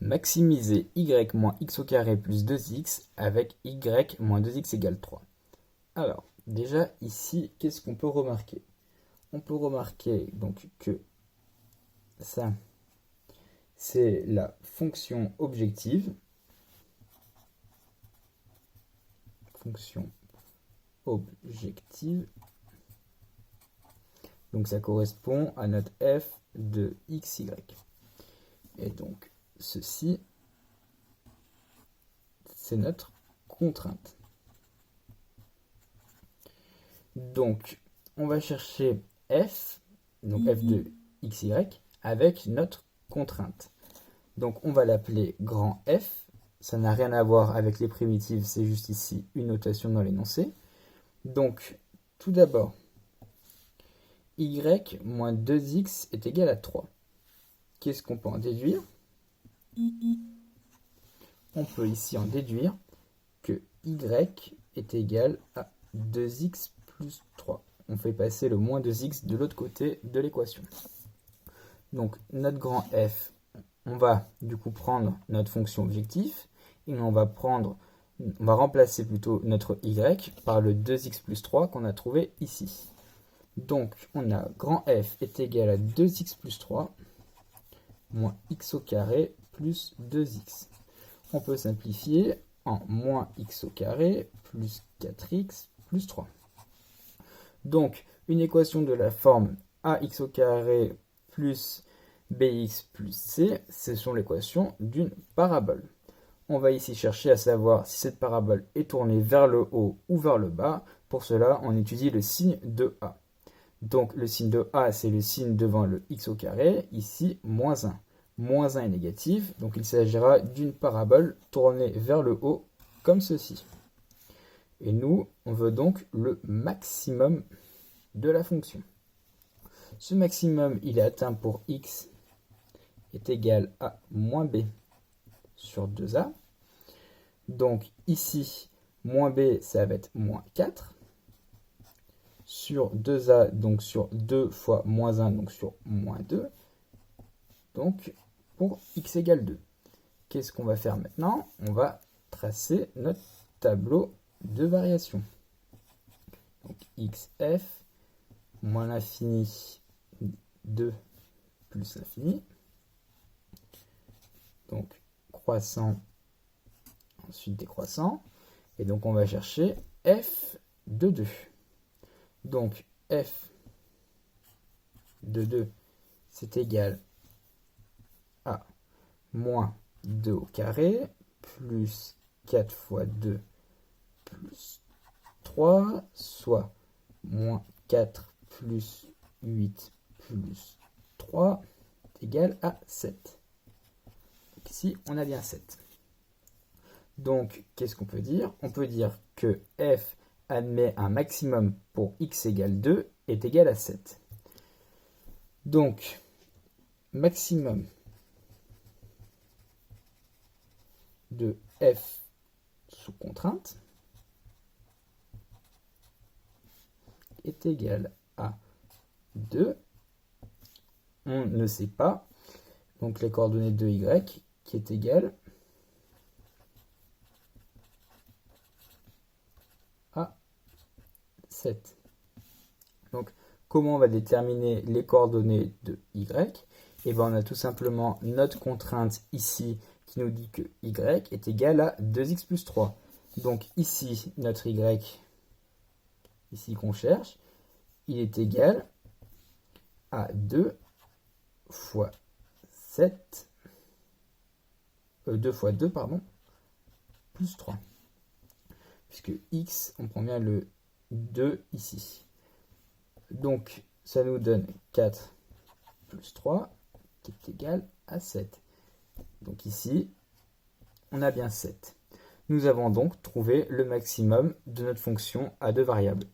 Maximiser y moins x au carré plus 2x avec y moins 2x égale 3. Alors, déjà ici, qu'est-ce qu'on peut remarquer? On peut remarquer donc que ça, c'est la fonction objective. Fonction objective. Donc ça correspond à notre f de xy. Et donc ceci, c'est notre contrainte. Donc on va chercher f, donc f de xy, avec notre contrainte. Donc on va l'appeler grand F. Ça n'a rien à voir avec les primitives, c'est juste ici une notation dans l'énoncé. Donc tout d'abord, y moins 2x est égal à 3. Qu'est-ce qu'on peut en déduire? On peut ici en déduire que y est égal à 2x plus 3. On fait passer le moins 2x de l'autre côté de l'équation. Donc notre grand F, on va du coup prendre notre fonction objectif et on va remplacer plutôt notre y par le 2x plus 3 qu'on a trouvé ici. Donc on a grand F est égal à 2x plus 3 moins x au carré plus 2x. On peut simplifier en moins x au carré plus 4x plus 3. Donc une équation de la forme ax au carré plus bx plus c, ce sont l'équation d'une parabole. On va ici chercher à savoir si cette parabole est tournée vers le haut ou vers le bas. Pour cela, on étudie le signe de A. Donc le signe de A, c'est le signe devant le x au carré, ici moins 1. Moins 1 est négatif, donc il s'agira d'une parabole tournée vers le haut, comme ceci. Et nous, on veut donc le maximum de la fonction. Ce maximum, il est atteint pour x est égal à moins b sur 2a. Donc ici, moins b, ça va être moins 4. Sur 2a, donc sur 2 fois moins 1, donc sur moins 2. Donc pour x égale 2. Qu'est-ce qu'on va faire maintenant? On va tracer notre tableau de variation. Donc xf moins l'infini 2 plus l'infini. Donc croissant, ensuite décroissant. Et donc on va chercher f de 2. Donc f de 2, c'est égal à moins 2 au carré, plus 4 fois 2 plus 3, soit moins 4 plus 8 plus 3 est égal à 7. Donc ici, on a bien 7. Donc, qu'est-ce qu'on peut dire? On peut dire que f admet un maximum pour x égale 2 est égal à 7. Donc, maximum de f sous contrainte est égal à 2. On ne sait pas. Donc les coordonnées de y qui est égal à 7. Donc comment on va déterminer les coordonnées de y? Et bien on a tout simplement notre contrainte ici qui nous dit que y est égal à 2x plus 3. Donc ici, notre y, ici qu'on cherche, il est égal à 2 fois 7, 2 fois 2, pardon, plus 3. Puisque x, on prend bien le 2 ici. Donc, ça nous donne 4 plus 3, qui est égal à 7. Donc ici, on a bien 7. Nous avons donc trouvé le maximum de notre fonction à deux variables.